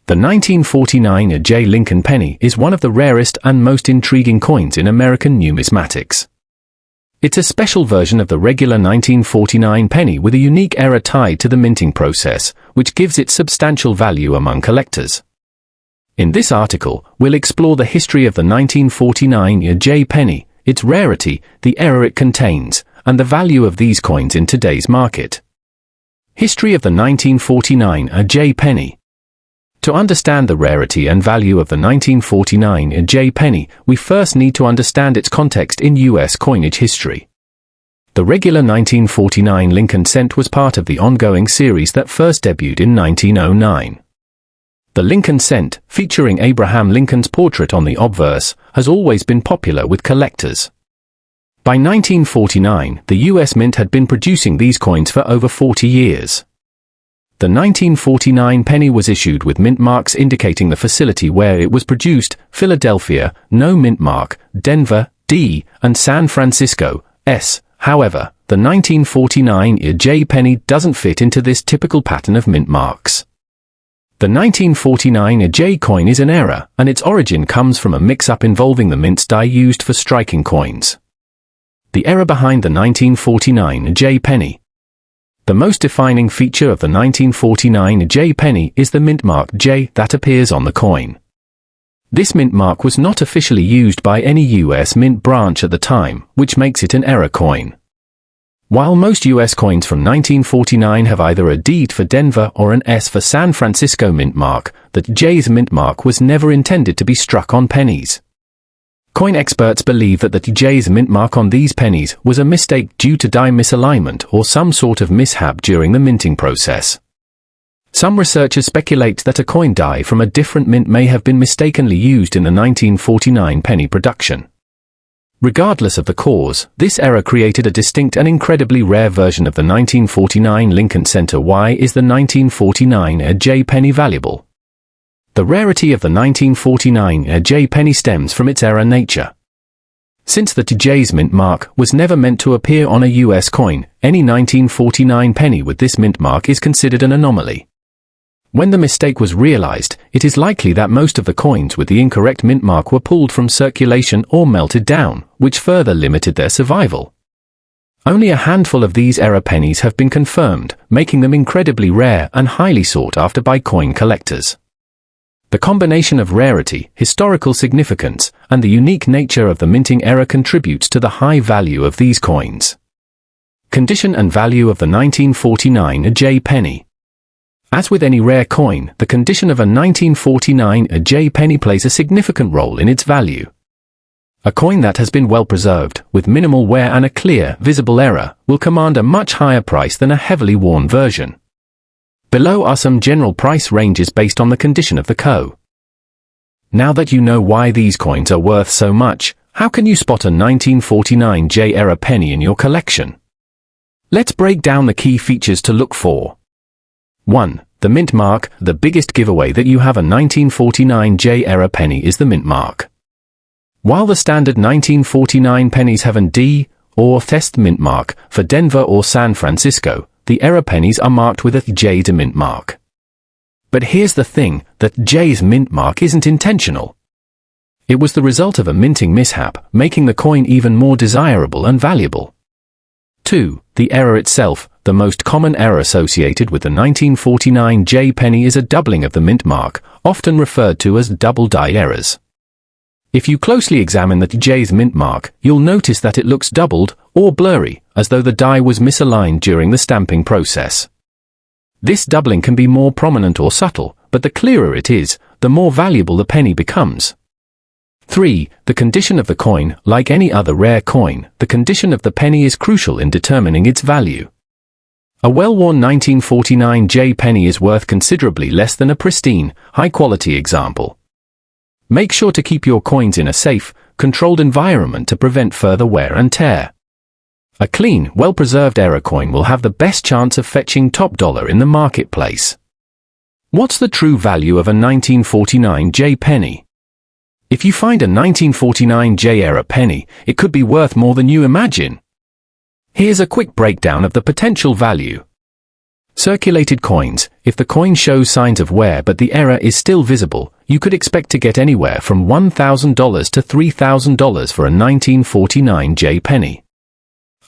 The 1949 J. Lincoln penny is one of the rarest and most intriguing coins in American numismatics. It's a special version of the regular 1949 penny with a unique error tied to the minting process, which gives it substantial value among collectors. In this article, we'll explore the history of the 1949 J. penny, its rarity, the error it contains, and the value of these coins in today's market. History of the 1949 J. penny. To understand the rarity and value of the 1949 J. penny, we first need to understand its context in U.S. coinage history. The regular 1949 Lincoln cent was part of the ongoing series that first debuted in 1909. The Lincoln cent, featuring Abraham Lincoln's portrait on the obverse, has always been popular with collectors. By 1949, the U.S. Mint had been producing these coins for over 40 years. The 1949 penny was issued with mint marks indicating the facility where it was produced: Philadelphia, no mint mark; Denver, D, and San Francisco, S. However, the 1949 J. penny doesn't fit into this typical pattern of mint marks. The 1949 J coin is an error, and its origin comes from a mix-up involving the mint's die used for striking coins. The error behind the 1949 J. penny. The most defining feature of the 1949 J. penny is the mint mark J that appears on the coin. This mint mark was not officially used by any U.S. mint branch at the time, which makes it an error coin. While most U.S. coins from 1949 have either a D for Denver or an S for San Francisco mint mark, that J's mint mark was never intended to be struck on pennies. Coin experts believe that the J's mint mark on these pennies was a mistake due to die misalignment or some sort of mishap during the minting process. Some researchers speculate that a coin die from a different mint may have been mistakenly used in the 1949 penny production. Regardless of the cause, this error created a distinct and incredibly rare version of the 1949 Lincoln cent. Why is the 1949 J. penny valuable? The rarity of the 1949 J. penny stems from its error nature. Since the J's mint mark was never meant to appear on a U.S. coin, any 1949 penny with this mint mark is considered an anomaly. When the mistake was realized, it is likely that most of the coins with the incorrect mint mark were pulled from circulation or melted down, which further limited their survival. Only a handful of these error pennies have been confirmed, making them incredibly rare and highly sought after by coin collectors. The combination of rarity, historical significance, and the unique nature of the minting error contributes to the high value of these coins. Condition and value of the 1949 J. penny. As with any rare coin, the condition of a 1949 J. penny plays a significant role in its value. A coin that has been well preserved, with minimal wear and a clear, visible error, will command a much higher price than a heavily worn version. Below are some general price ranges based on the condition of the coin. Now that you know why these coins are worth so much, how can you spot a 1949 J error penny in your collection? Let's break down the key features to look for. 1. The mint mark. The biggest giveaway that you have a 1949 J error penny is the mint mark. While the standard 1949 pennies have an D or test mint mark for Denver or San Francisco, the error pennies are marked with a J's mint mark. But here's the thing, that J's mint mark isn't intentional. It was the result of a minting mishap, making the coin even more desirable and valuable. 2. The error itself. The most common error associated with the 1949 J penny is a doubling of the mint mark, often referred to as double die errors. If you closely examine the J's mint mark, you'll notice that it looks doubled or blurry, as though the die was misaligned during the stamping process. This doubling can be more prominent or subtle, but the clearer it is, the more valuable the penny becomes. 3. The condition of the coin. Like any other rare coin, the condition of the penny is crucial in determining its value. A well-worn 1949 J penny is worth considerably less than a pristine, high-quality example. Make sure to keep your coins in a safe, controlled environment to prevent further wear and tear. A clean, well-preserved error coin will have the best chance of fetching top dollar in the marketplace. What's the true value of a 1949 J penny? If you find a 1949 J error penny, it could be worth more than you imagine. Here's a quick breakdown of the potential value. Circulated coins. If the coin shows signs of wear but the error is still visible, you could expect to get anywhere from $1,000 to $3,000 for a 1949 J penny.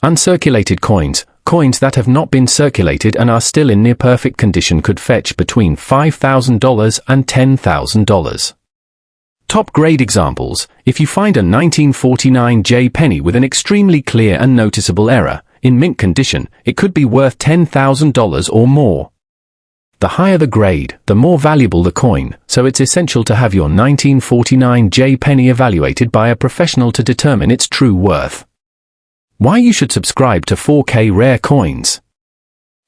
Uncirculated coins. Coins that have not been circulated and are still in near-perfect condition could fetch between $5,000 and $10,000. Top-grade examples. If you find a 1949 J penny with an extremely clear and noticeable error, in mint condition, it could be worth $10,000 or more. The higher the grade, the more valuable the coin, so it's essential to have your 1949 J penny evaluated by a professional to determine its true worth. Why you should subscribe to 4K Rare Coins.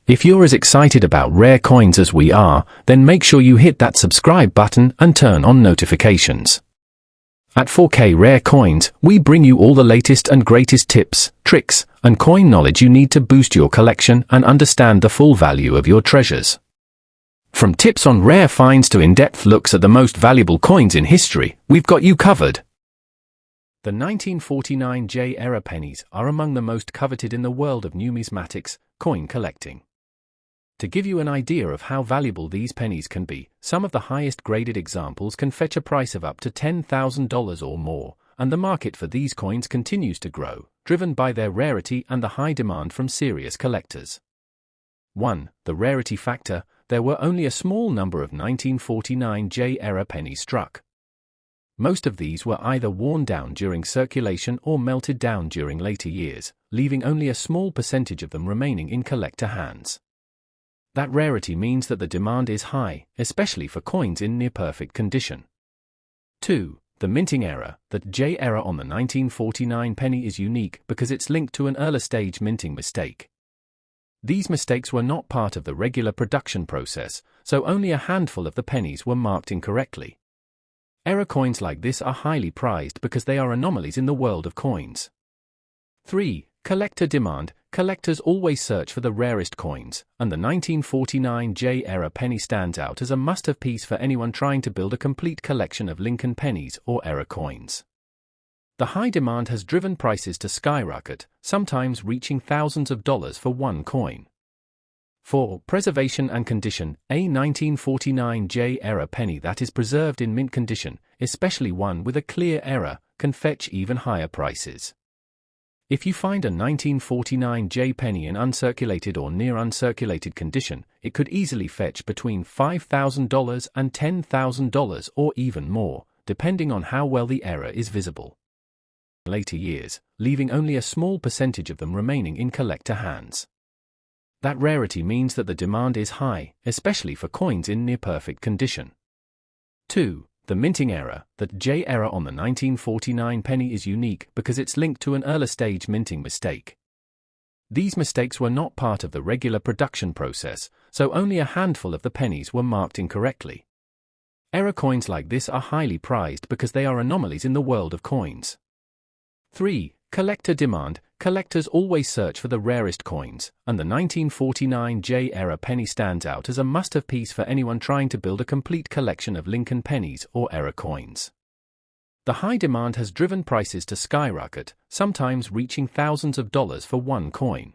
If you're as excited about rare coins as we are, then make sure you hit that subscribe button and turn on notifications. At 4K Rare Coins, we bring you all the latest and greatest tips, tricks, and coin knowledge you need to boost your collection and understand the full value of your treasures. From tips on rare finds to in-depth looks at the most valuable coins in history, we've got you covered. The 1949 J era pennies are among the most coveted in the world of numismatics, coin collecting. To give you an idea of how valuable these pennies can be, some of the highest graded examples can fetch a price of up to $10,000 or more, and the market for these coins continues to grow, driven by their rarity and the high demand from serious collectors. 1. The rarity factor. There were only a small number of 1949 J era pennies struck. Most of these were either worn down during circulation or melted down during later years, leaving only a small percentage of them remaining in collector hands. That rarity means that the demand is high, especially for coins in near-perfect condition. 2. The minting error. The J error on the 1949 penny is unique because it's linked to an early-stage minting mistake. These mistakes were not part of the regular production process, so only a handful of the pennies were marked incorrectly. Error coins like this are highly prized because they are anomalies in the world of coins. 3. Collector demand. Collectors always search for the rarest coins, and the 1949 J era penny stands out as a must-have piece for anyone trying to build a complete collection of Lincoln pennies or error coins. The high demand has driven prices to skyrocket, sometimes reaching thousands of dollars for one coin. 4. Preservation and condition. A 1949 J era penny that is preserved in mint condition, especially one with a clear error, can fetch even higher prices. If you find a 1949 J penny in uncirculated or near uncirculated condition, it could easily fetch between $5,000 and $10,000 or even more, depending on how well the error is visible. Later years, leaving only a small percentage of them remaining in collector hands. That rarity means that the demand is high, especially for coins in near-perfect condition. 2. The minting error. The J error on the 1949 penny is unique because it's linked to an early-stage minting mistake. These mistakes were not part of the regular production process, so only a handful of the pennies were marked incorrectly. Error coins like this are highly prized because they are anomalies in the world of coins. 3. Collector demand. Collectors always search for the rarest coins, and the 1949 J era penny stands out as a must-have piece for anyone trying to build a complete collection of Lincoln pennies or error coins. The high demand has driven prices to skyrocket, sometimes reaching thousands of dollars for one coin.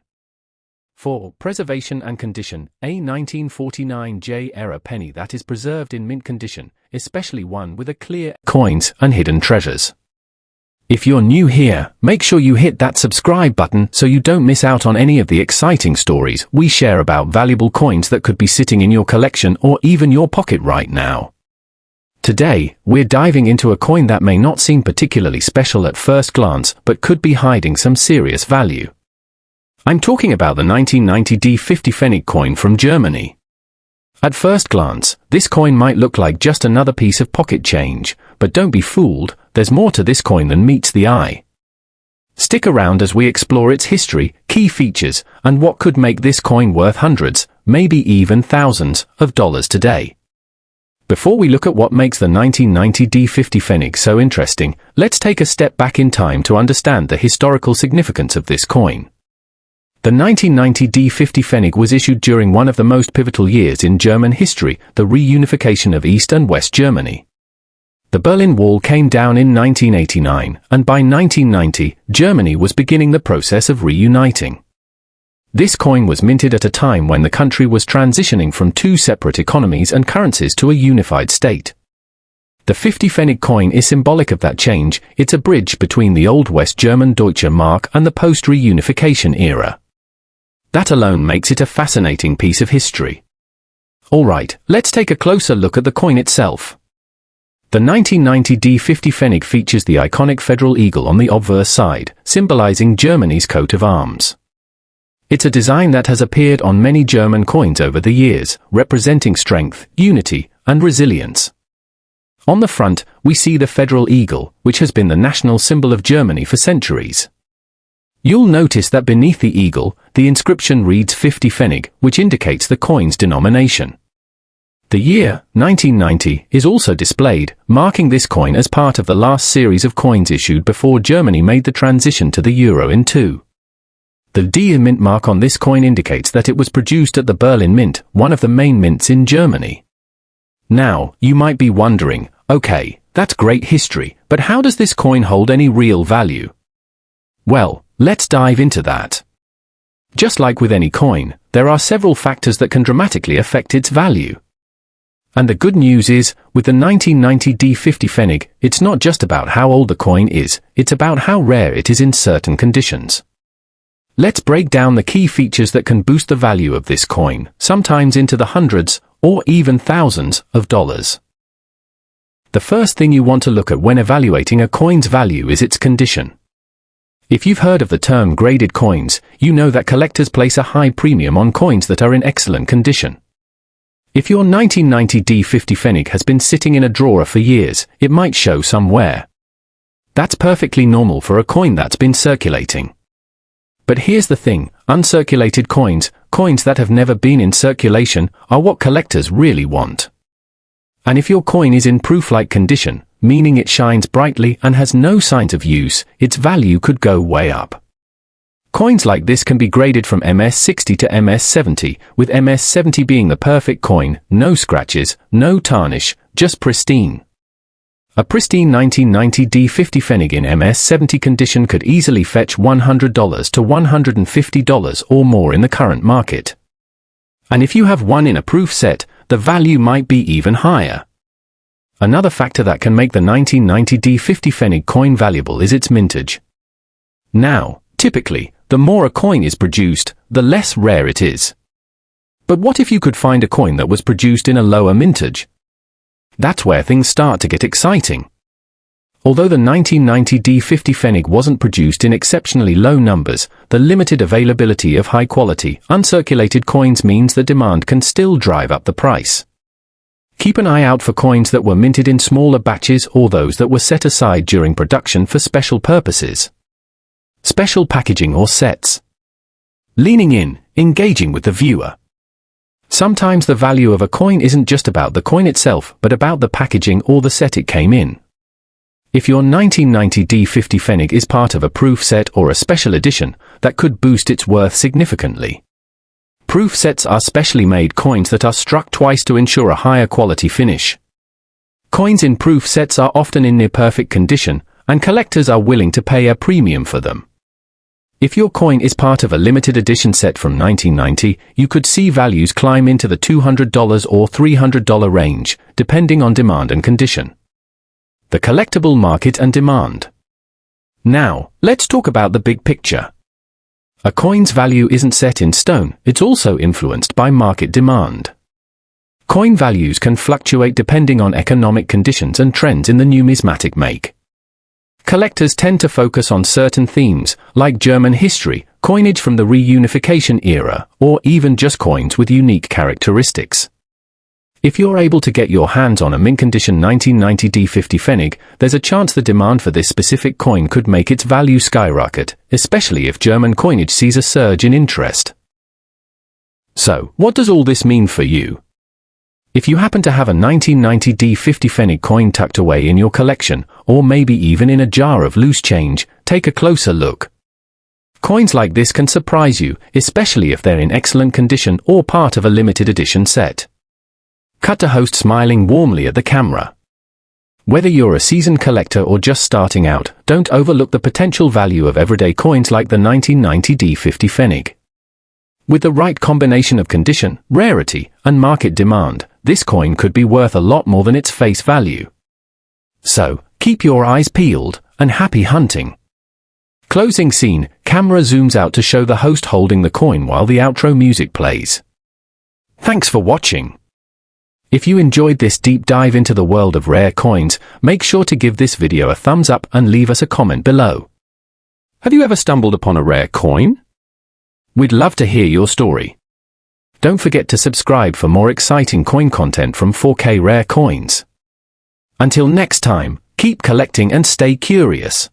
4. Preservation and condition. A 1949 J era penny that is preserved in mint condition, especially one with a clear coins and hidden treasures. If you're new here, make sure you hit that subscribe button so you don't miss out on any of the exciting stories we share about valuable coins that could be sitting in your collection or even your pocket right now. Today, we're diving into a coin that may not seem particularly special at first glance but could be hiding some serious value. I'm talking about the 1990 D50 Pfennig coin from Germany. At first glance, this coin might look like just another piece of pocket change, but don't be fooled, there's more to this coin than meets the eye. Stick around as we explore its history, key features, and what could make this coin worth hundreds, maybe even thousands, of dollars today. Before we look at what makes the 1990 D50 Pfennig so interesting, let's take a step back in time to understand the historical significance of this coin. The 1990 D50 Pfennig was issued during one of the most pivotal years in German history, the reunification of East and West Germany. The Berlin Wall came down in 1989, and by 1990, Germany was beginning the process of reuniting. This coin was minted at a time when the country was transitioning from two separate economies and currencies to a unified state. The 50 Pfennig coin is symbolic of that change. It's a bridge between the old West German Deutsche Mark and the post-reunification era. That alone makes it a fascinating piece of history. Alright, let's take a closer look at the coin itself. The 1990 D50 Pfennig features the iconic federal eagle on the obverse side, symbolizing Germany's coat of arms. It's a design that has appeared on many German coins over the years, representing strength, unity, and resilience. On the front, we see the federal eagle, which has been the national symbol of Germany for centuries. You'll notice that beneath the eagle, the inscription reads 50 Pfennig, which indicates the coin's denomination. The year, 1990, is also displayed, marking this coin as part of the last series of coins issued before Germany made the transition to the euro in 2002. The D mint mark on this coin indicates that it was produced at the Berlin Mint, one of the main mints in Germany. Now, you might be wondering, okay, that's great history, but how does this coin hold any real value? Well, let's dive into that. Just like with any coin, there are several factors that can dramatically affect its value. And the good news is, with the 1990 D50 Pfennig, it's not just about how old the coin is, it's about how rare it is in certain conditions. Let's break down the key features that can boost the value of this coin, sometimes into the hundreds, or even thousands, of dollars. The first thing you want to look at when evaluating a coin's value is its condition. If you've heard of the term graded coins, you know that collectors place a high premium on coins that are in excellent condition. If your 1990 D50 Pfennig has been sitting in a drawer for years, it might show some wear. That's perfectly normal for a coin that's been circulating. But here's the thing, uncirculated coins, coins that have never been in circulation, are what collectors really want. And if your coin is in proof-like condition, meaning it shines brightly and has no signs of use, its value could go way up. Coins like this can be graded from MS60 to MS70, with MS70 being the perfect coin, no scratches, no tarnish, just pristine. A pristine 1990 D50 Pfennig in MS70 condition could easily fetch $100 to $150 or more in the current market. And if you have one in a proof set, the value might be even higher. Another factor that can make the 1990 D50 Pfennig coin valuable is its mintage. Now, typically, the more a coin is produced, the less rare it is. But what if you could find a coin that was produced in a lower mintage? That's where things start to get exciting. Although the 1990 D50 Pfennig wasn't produced in exceptionally low numbers, the limited availability of high-quality, uncirculated coins means the demand can still drive up the price. Keep an eye out for coins that were minted in smaller batches or those that were set aside during production for special purposes. Special packaging or sets. Leaning in, engaging with the viewer. Sometimes the value of a coin isn't just about the coin itself, but about the packaging or the set it came in. If your 1990 D50 Pfennig is part of a proof set or a special edition, that could boost its worth significantly. Proof sets are specially made coins that are struck twice to ensure a higher quality finish. Coins in proof sets are often in near-perfect condition, and collectors are willing to pay a premium for them. If your coin is part of a limited edition set from 1990, you could see values climb into the $200 or $300 range, depending on demand and condition. The collectible market and demand. Now, let's talk about the big picture. A coin's value isn't set in stone, it's also influenced by market demand. Coin values can fluctuate depending on economic conditions and trends in the numismatic make. Collectors tend to focus on certain themes, like German history, coinage from the reunification era, or even just coins with unique characteristics. If you're able to get your hands on a mint-condition 1990 D50 Pfennig, there's a chance the demand for this specific coin could make its value skyrocket, especially if German coinage sees a surge in interest. So, what does all this mean for you? If you happen to have a 1990 D50 Pfennig coin tucked away in your collection, or maybe even in a jar of loose change, take a closer look. Coins like this can surprise you, especially if they're in excellent condition or part of a limited edition set. Cut to host smiling warmly at the camera. Whether you're a seasoned collector or just starting out, don't overlook the potential value of everyday coins like the 1990 D50 Pfennig. With the right combination of condition, rarity, and market demand, this coin could be worth a lot more than its face value. So, keep your eyes peeled, and happy hunting. Closing scene, camera zooms out to show the host holding the coin while the outro music plays. Thanks for watching. If you enjoyed this deep dive into the world of rare coins, make sure to give this video a thumbs up and leave us a comment below. Have you ever stumbled upon a rare coin? We'd love to hear your story. Don't forget to subscribe for more exciting coin content from 4K Rare Coins. Until next time, keep collecting and stay curious.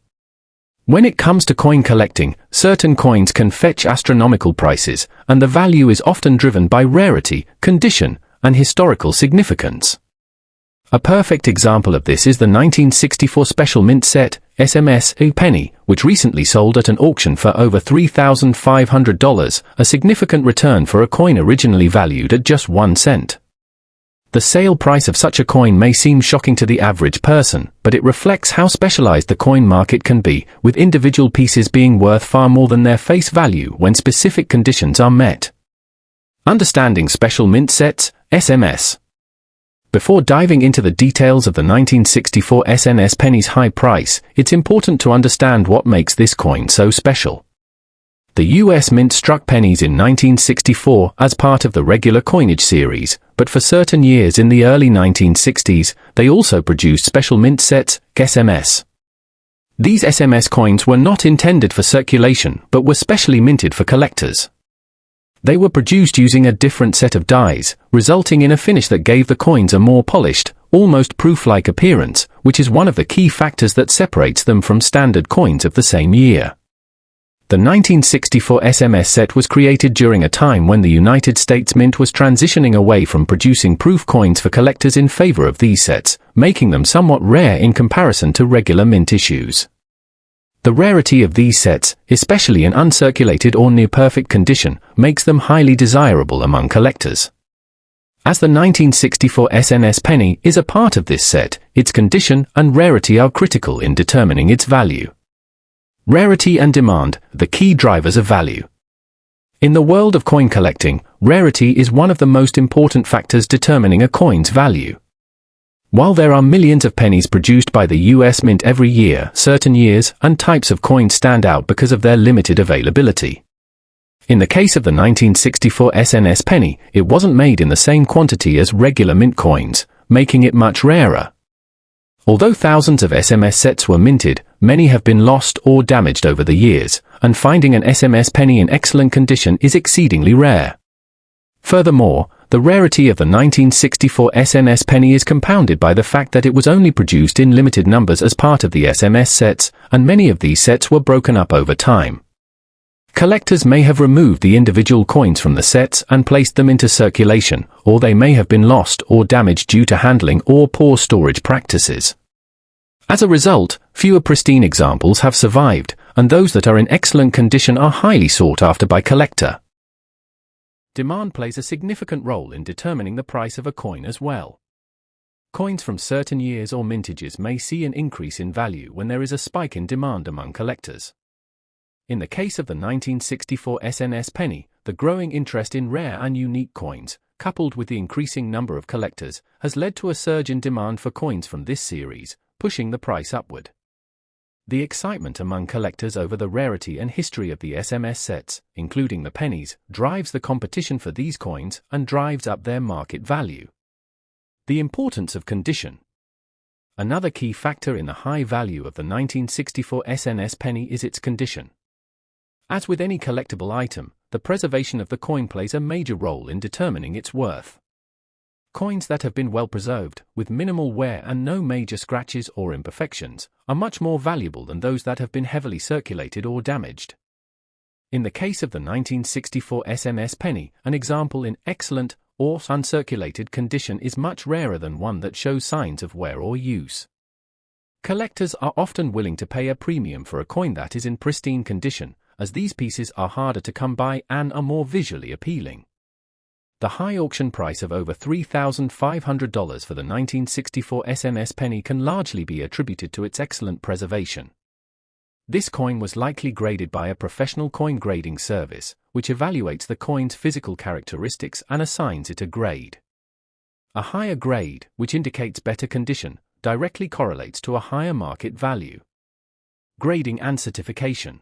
When it comes to coin collecting, certain coins can fetch astronomical prices, and the value is often driven by rarity, condition, and historical significance. A perfect example of this is the 1964 Special Mint Set, SMS, a penny, which recently sold at an auction for over $3,500, a significant return for a coin originally valued at just 1 cent. The sale price of such a coin may seem shocking to the average person, but it reflects how specialized the coin market can be, with individual pieces being worth far more than their face value when specific conditions are met. Understanding Special Mint Sets, SMS. Before diving into the details of the 1964 SNS penny's high price, it's important to understand what makes this coin so special. The US Mint struck pennies in 1964 as part of the regular coinage series, but for certain years in the early 1960s, they also produced Special Mint Sets, SMS. These SMS coins were not intended for circulation but were specially minted for collectors. They were produced using a different set of dies, resulting in a finish that gave the coins a more polished, almost proof-like appearance, which is one of the key factors that separates them from standard coins of the same year. The 1964 SMS set was created during a time when the United States Mint was transitioning away from producing proof coins for collectors in favor of these sets, making them somewhat rare in comparison to regular mint issues. The rarity of these sets, especially in uncirculated or near-perfect condition, makes them highly desirable among collectors. As the 1964 SNS penny is a part of this set, its condition and rarity are critical in determining its value. Rarity and demand, the key drivers of value. In the world of coin collecting, rarity is one of the most important factors determining a coin's value. While there are millions of pennies produced by the US Mint every year, certain years and types of coins stand out because of their limited availability. In the case of the 1964 SNS penny, it wasn't made in the same quantity as regular mint coins, making it much rarer. Although thousands of SMS sets were minted, many have been lost or damaged over the years, and finding an SMS penny in excellent condition is exceedingly rare. Furthermore, the rarity of the 1964 SNS penny is compounded by the fact that it was only produced in limited numbers as part of the SMS sets, and many of these sets were broken up over time. Collectors may have removed the individual coins from the sets and placed them into circulation, or they may have been lost or damaged due to handling or poor storage practices. As a result, fewer pristine examples have survived, and those that are in excellent condition are highly sought after by collectors. Demand plays a significant role in determining the price of a coin as well. Coins from certain years or mintages may see an increase in value when there is a spike in demand among collectors. In the case of the 1964 SNS penny, the growing interest in rare and unique coins, coupled with the increasing number of collectors, has led to a surge in demand for coins from this series, pushing the price upward. The excitement among collectors over the rarity and history of the SMS sets, including the pennies, drives the competition for these coins and drives up their market value. The importance of condition. Another key factor in the high value of the 1964 SNS penny is its condition. As with any collectible item, the preservation of the coin plays a major role in determining its worth. Coins that have been well preserved, with minimal wear and no major scratches or imperfections, are much more valuable than those that have been heavily circulated or damaged. In the case of the 1964 SMS penny, an example in excellent or uncirculated condition is much rarer than one that shows signs of wear or use. Collectors are often willing to pay a premium for a coin that is in pristine condition, as these pieces are harder to come by and are more visually appealing. The high auction price of over $3,500 for the 1964 SMS penny can largely be attributed to its excellent preservation. This coin was likely graded by a professional coin grading service, which evaluates the coin's physical characteristics and assigns it a grade. A higher grade, which indicates better condition, directly correlates to a higher market value. Grading and certification.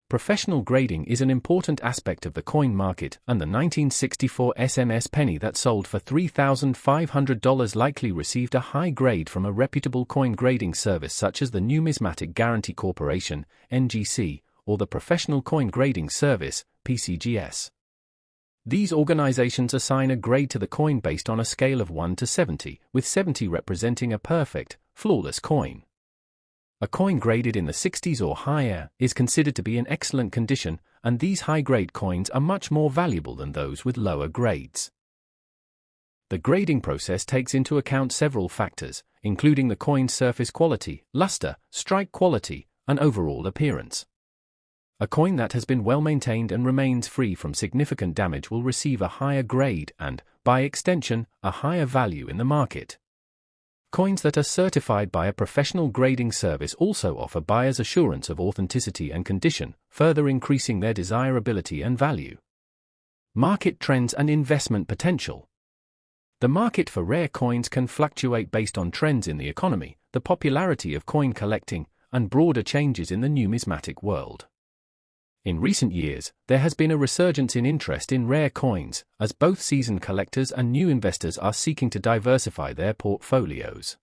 Professional grading is an important aspect of the coin market, and the 1964 SMS penny that sold for $3,500 likely received a high grade from a reputable coin grading service such as the Numismatic Guarantee Corporation, NGC, or the Professional Coin Grading Service, PCGS. These organizations assign a grade to the coin based on a scale of 1 to 70, with 70 representing a perfect, flawless coin. A coin graded in the 60s or higher is considered to be in excellent condition, and these high-grade coins are much more valuable than those with lower grades. The grading process takes into account several factors, including the coin's surface quality, luster, strike quality, and overall appearance. A coin that has been well maintained and remains free from significant damage will receive a higher grade and, by extension, a higher value in the market. Coins that are certified by a professional grading service also offer buyers assurance of authenticity and condition, further increasing their desirability and value. Market trends and investment potential. The market for rare coins can fluctuate based on trends in the economy, the popularity of coin collecting, and broader changes in the numismatic world. In recent years, there has been a resurgence in interest in rare coins, as both seasoned collectors and new investors are seeking to diversify their portfolios.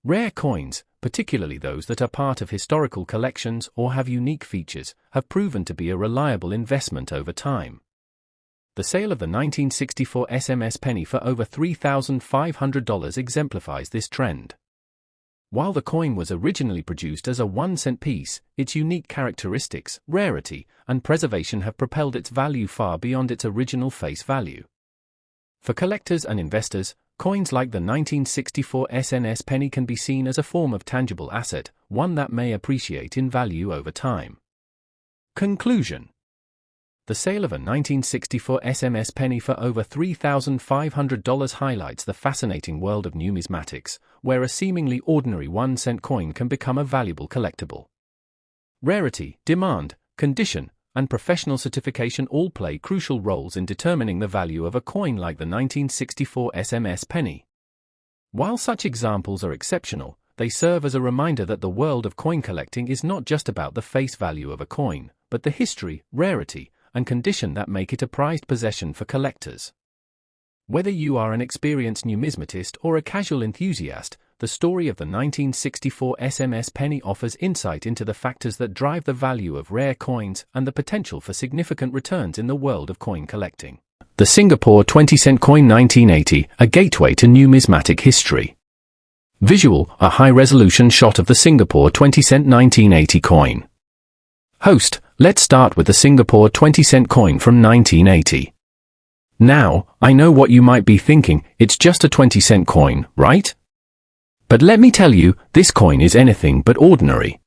Rare coins, particularly those that are part of historical collections or have unique features, have proven to be a reliable investment over time. The sale of the 1964 SMS penny for over $3,500 exemplifies this trend. While the coin was originally produced as a 1-cent piece, its unique characteristics, rarity, and preservation have propelled its value far beyond its original face value. For collectors and investors, coins like the 1964 SNS penny can be seen as a form of tangible asset, one that may appreciate in value over time. Conclusion. The sale of a 1964 SMS penny for over $3,500 highlights the fascinating world of numismatics, where a seemingly ordinary 1-cent coin can become a valuable collectible. Rarity, demand, condition, and professional certification all play crucial roles in determining the value of a coin like the 1964 SMS penny. While such examples are exceptional, they serve as a reminder that the world of coin collecting is not just about the face value of a coin, but the history, rarity, and condition that make it a prized possession for collectors. Whether you are an experienced numismatist or a casual enthusiast, the story of the 1964 SMS penny offers insight into the factors that drive the value of rare coins and the potential for significant returns in the world of coin collecting. The Singapore 20-cent coin 1980, a gateway to numismatic history. Visual, a high-resolution shot of the Singapore 20-cent 1980 coin. Host, let's start with the Singapore 20-cent coin from 1980. Now, I know what you might be thinking, it's just a 20-cent coin, right? But let me tell you, this coin is anything but ordinary.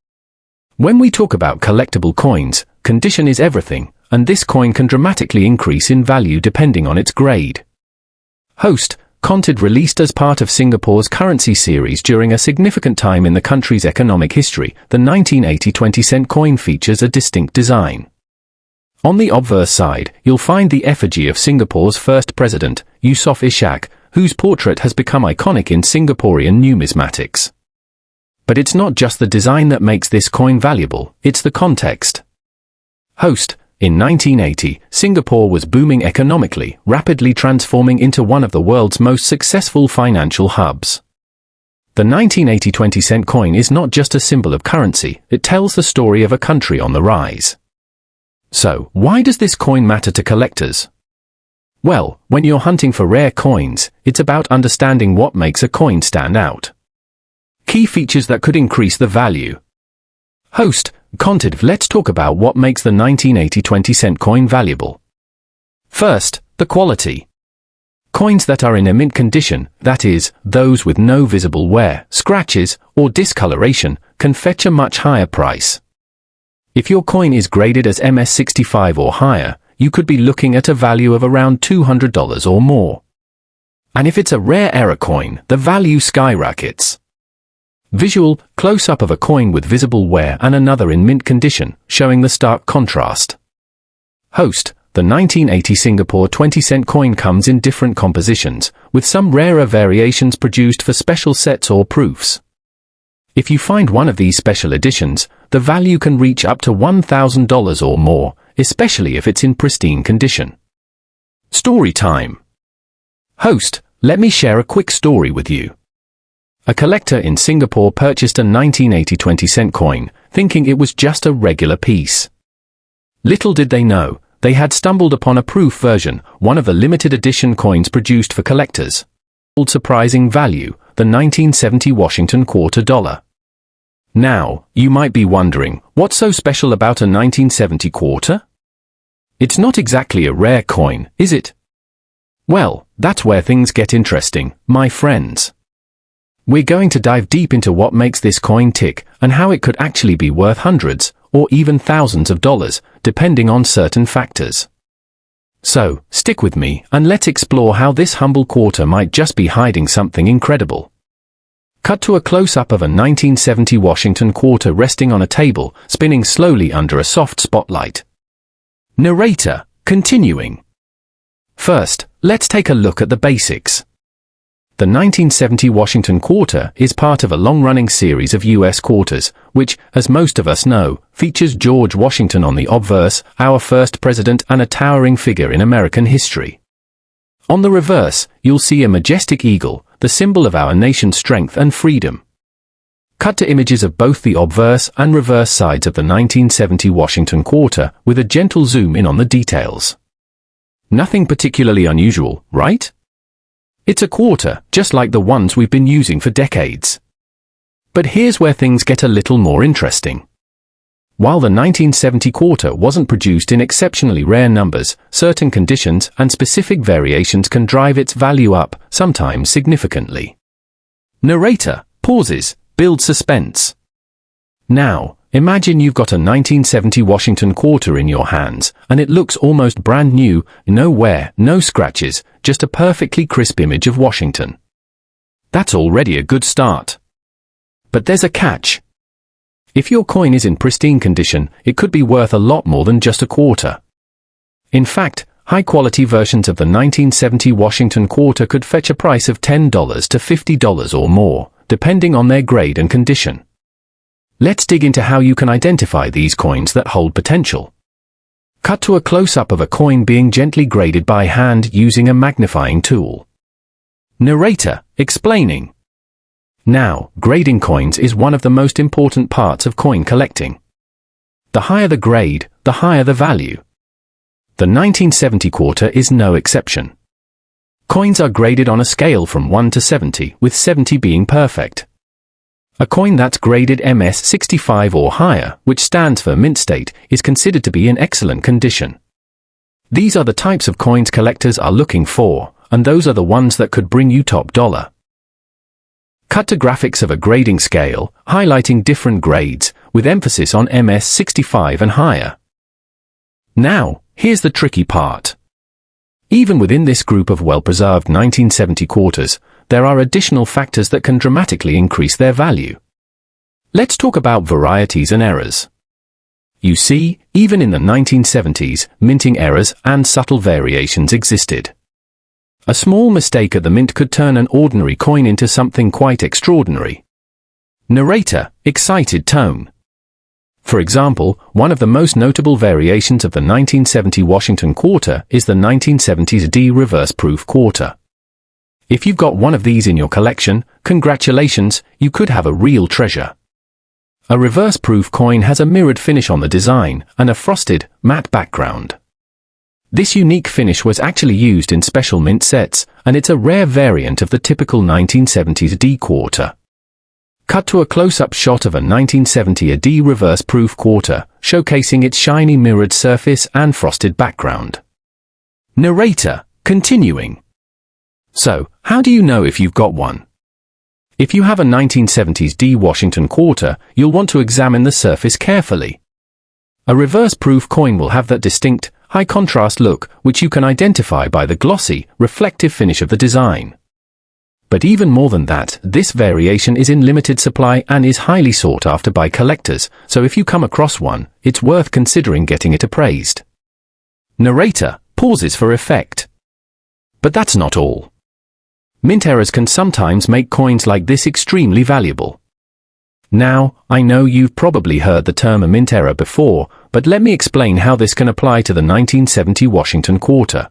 When we talk about collectible coins, condition is everything, and this coin can dramatically increase in value depending on its grade. Host, content released as part of Singapore's currency series during a significant time in the country's economic history, the 1980 20-cent coin features a distinct design. On the obverse side, you'll find the effigy of Singapore's first president, Yusof Ishak, whose portrait has become iconic in Singaporean numismatics. But it's not just the design that makes this coin valuable, it's the context. Host, in 1980, Singapore was booming economically, rapidly transforming into one of the world's most successful financial hubs. The 1980 20-cent coin is not just a symbol of currency, it tells the story of a country on the rise. So, why does this coin matter to collectors? Well, when you're hunting for rare coins, it's about understanding what makes a coin stand out. Key features that could increase the value. Host, content. Let's talk about what makes the 1980 20-cent coin valuable. First, the quality. Coins that are in mint condition, that is, those with no visible wear, scratches, or discoloration, can fetch a much higher price. If your coin is graded as MS65 or higher, you could be looking at a value of around $200 or more. And if it's a rare error coin, the value skyrockets. Visual, close-up of a coin with visible wear and another in mint condition, showing the stark contrast. Host. The 1980 Singapore 20-cent coin comes in different compositions, with some rarer variations produced for special sets or proofs. If you find one of these special editions, the value can reach up to $1,000 or more, especially if it's in pristine condition. Story time. Host, let me share a quick story with you. A collector in Singapore purchased a 1980 20-cent coin, thinking it was just a regular piece. Little did they know, they had stumbled upon a proof version, one of the limited edition coins produced for collectors. Surprising value, the 1970 Washington quarter dollar. Now, you might be wondering, what's so special about a 1970 quarter? It's not exactly a rare coin, is it? Well, that's where things get interesting, my friends. We're going to dive deep into what makes this coin tick, and how it could actually be worth hundreds, or even thousands of dollars, depending on certain factors. So, stick with me, and let's explore how this humble quarter might just be hiding something incredible. Cut to a close-up of a 1970 Washington quarter resting on a table, spinning slowly under a soft spotlight. Narrator, continuing. First, let's take a look at the basics. The 1970 Washington quarter is part of a long-running series of U.S. quarters, which, as most of us know, features George Washington on the obverse, our first president and a towering figure in American history. On the reverse, you'll see a majestic eagle, the symbol of our nation's strength and freedom. Cut to images of both the obverse and reverse sides of the 1970 Washington quarter, with a gentle zoom in on the details. Nothing particularly unusual, right? It's a quarter, just like the ones we've been using for decades. But here's where things get a little more interesting. While the 1970 quarter wasn't produced in exceptionally rare numbers, certain conditions and specific variations can drive its value up, sometimes significantly. Narrator pauses, build suspense. Now, imagine you've got a 1970 Washington quarter in your hands, and it looks almost brand new, no wear, no scratches, just a perfectly crisp image of Washington. That's already a good start. But there's a catch. If your coin is in pristine condition, it could be worth a lot more than just a quarter. In fact, high-quality versions of the 1970 Washington quarter could fetch a price of $10 to $50 or more, depending on their grade and condition. Let's dig into how you can identify these coins that hold potential. Cut to a close-up of a coin being gently graded by hand using a magnifying tool. Narrator, explaining. Now, grading coins is one of the most important parts of coin collecting. The higher the grade, the higher the value. The 1970 quarter is no exception. Coins are graded on a scale from 1 to 70, with 70 being perfect. A coin that's graded MS65 or higher, which stands for mint state, is considered to be in excellent condition. These are the types of coins collectors are looking for, and those are the ones that could bring you top dollar. Cut to graphics of a grading scale, highlighting different grades, with emphasis on MS65 and higher. Now, here's the tricky part. Even within this group of well-preserved 1970 quarters, there are additional factors that can dramatically increase their value. Let's talk about varieties and errors. You see, even in the 1970s, minting errors and subtle variations existed. A small mistake at the mint could turn an ordinary coin into something quite extraordinary. Narrator, excited tone. For example, one of the most notable variations of the 1970 Washington quarter is the 1970s D reverse proof quarter. If you've got one of these in your collection, congratulations, you could have a real treasure. A reverse proof coin has a mirrored finish on the design and a frosted, matte background. This unique finish was actually used in special mint sets, and it's a rare variant of the typical 1970s D quarter. Cut to a close-up shot of a 1970 D reverse proof quarter, showcasing its shiny mirrored surface and frosted background. Narrator, continuing. So, how do you know if you've got one? If you have a 1970s D Washington quarter, you'll want to examine the surface carefully. A reverse proof coin will have that distinct, high-contrast look, which you can identify by the glossy, reflective finish of the design. But even more than that, this variation is in limited supply and is highly sought after by collectors, so if you come across one, it's worth considering getting it appraised. Narrator pauses for effect. But that's not all. Mint errors can sometimes make coins like this extremely valuable. Now, I know you've probably heard the term a mint error before, but let me explain how this can apply to the 1970 Washington quarter.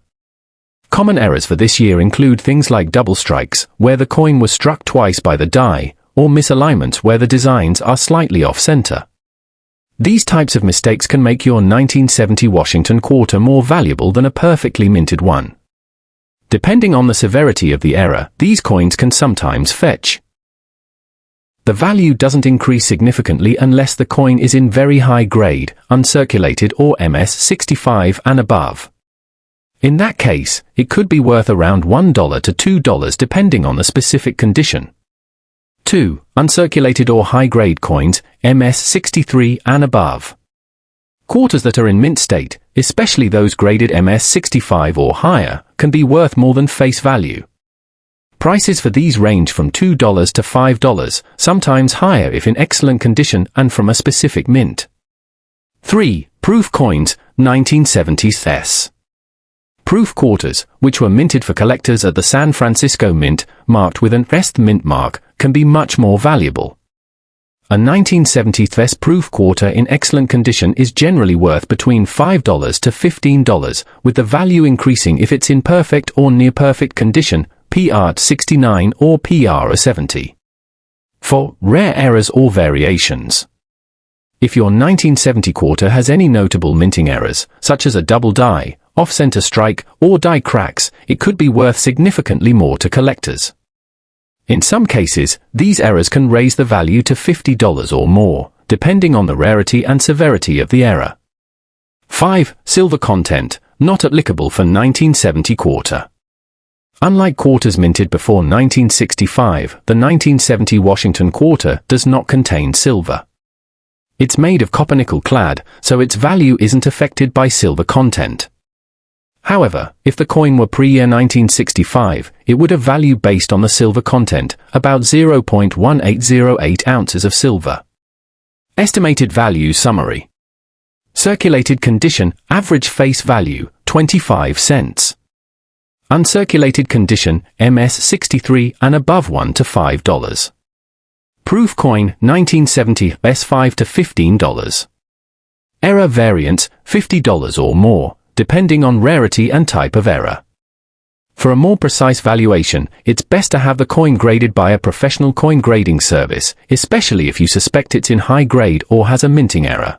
Common errors for this year include things like double strikes, where the coin was struck twice by the die, or misalignments where the designs are slightly off-center. These types of mistakes can make your 1970 Washington quarter more valuable than a perfectly minted one. Depending on the severity of the error, these coins can sometimes fetch. The value doesn't increase significantly unless the coin is in very high grade, uncirculated or MS65 and above. In that case, it could be worth around $1 to $2 depending on the specific condition. 2. Uncirculated or high-grade coins, MS63 and above. Quarters that are in mint state, especially those graded MS65 or higher, can be worth more than face value. Prices for these range from $2 to $5, sometimes higher if in excellent condition and from a specific mint. 3. Proof coins, 1970s. Proof quarters, which were minted for collectors at the San Francisco Mint, marked with an S mint mark, can be much more valuable. A 1970s proof quarter in excellent condition is generally worth between $5 to $15, with the value increasing if it's in perfect or near-perfect condition, PR 69 or PR 70. 4. Rare errors or variations. If your 1970 quarter has any notable minting errors, such as a double die, off-center strike, or die cracks, it could be worth significantly more to collectors. In some cases, these errors can raise the value to $50 or more, depending on the rarity and severity of the error. 5. Silver content, not applicable for 1970 quarter. Unlike quarters minted before 1965, the 1970 Washington quarter does not contain silver. It's made of copper-nickel clad, so its value isn't affected by silver content. However, if the coin were pre-year 1965, it would have value based on the silver content, about 0.1808 ounces of silver. Estimated value summary. Circulated condition, average face value, 25 cents. Uncirculated condition, MS63 and above $1 to $5. Proof coin, 1970, S5 to $15. Error variance, $50 or more, depending on rarity and type of error. For a more precise valuation, it's best to have the coin graded by a professional coin grading service, especially if you suspect it's in high grade or has a minting error.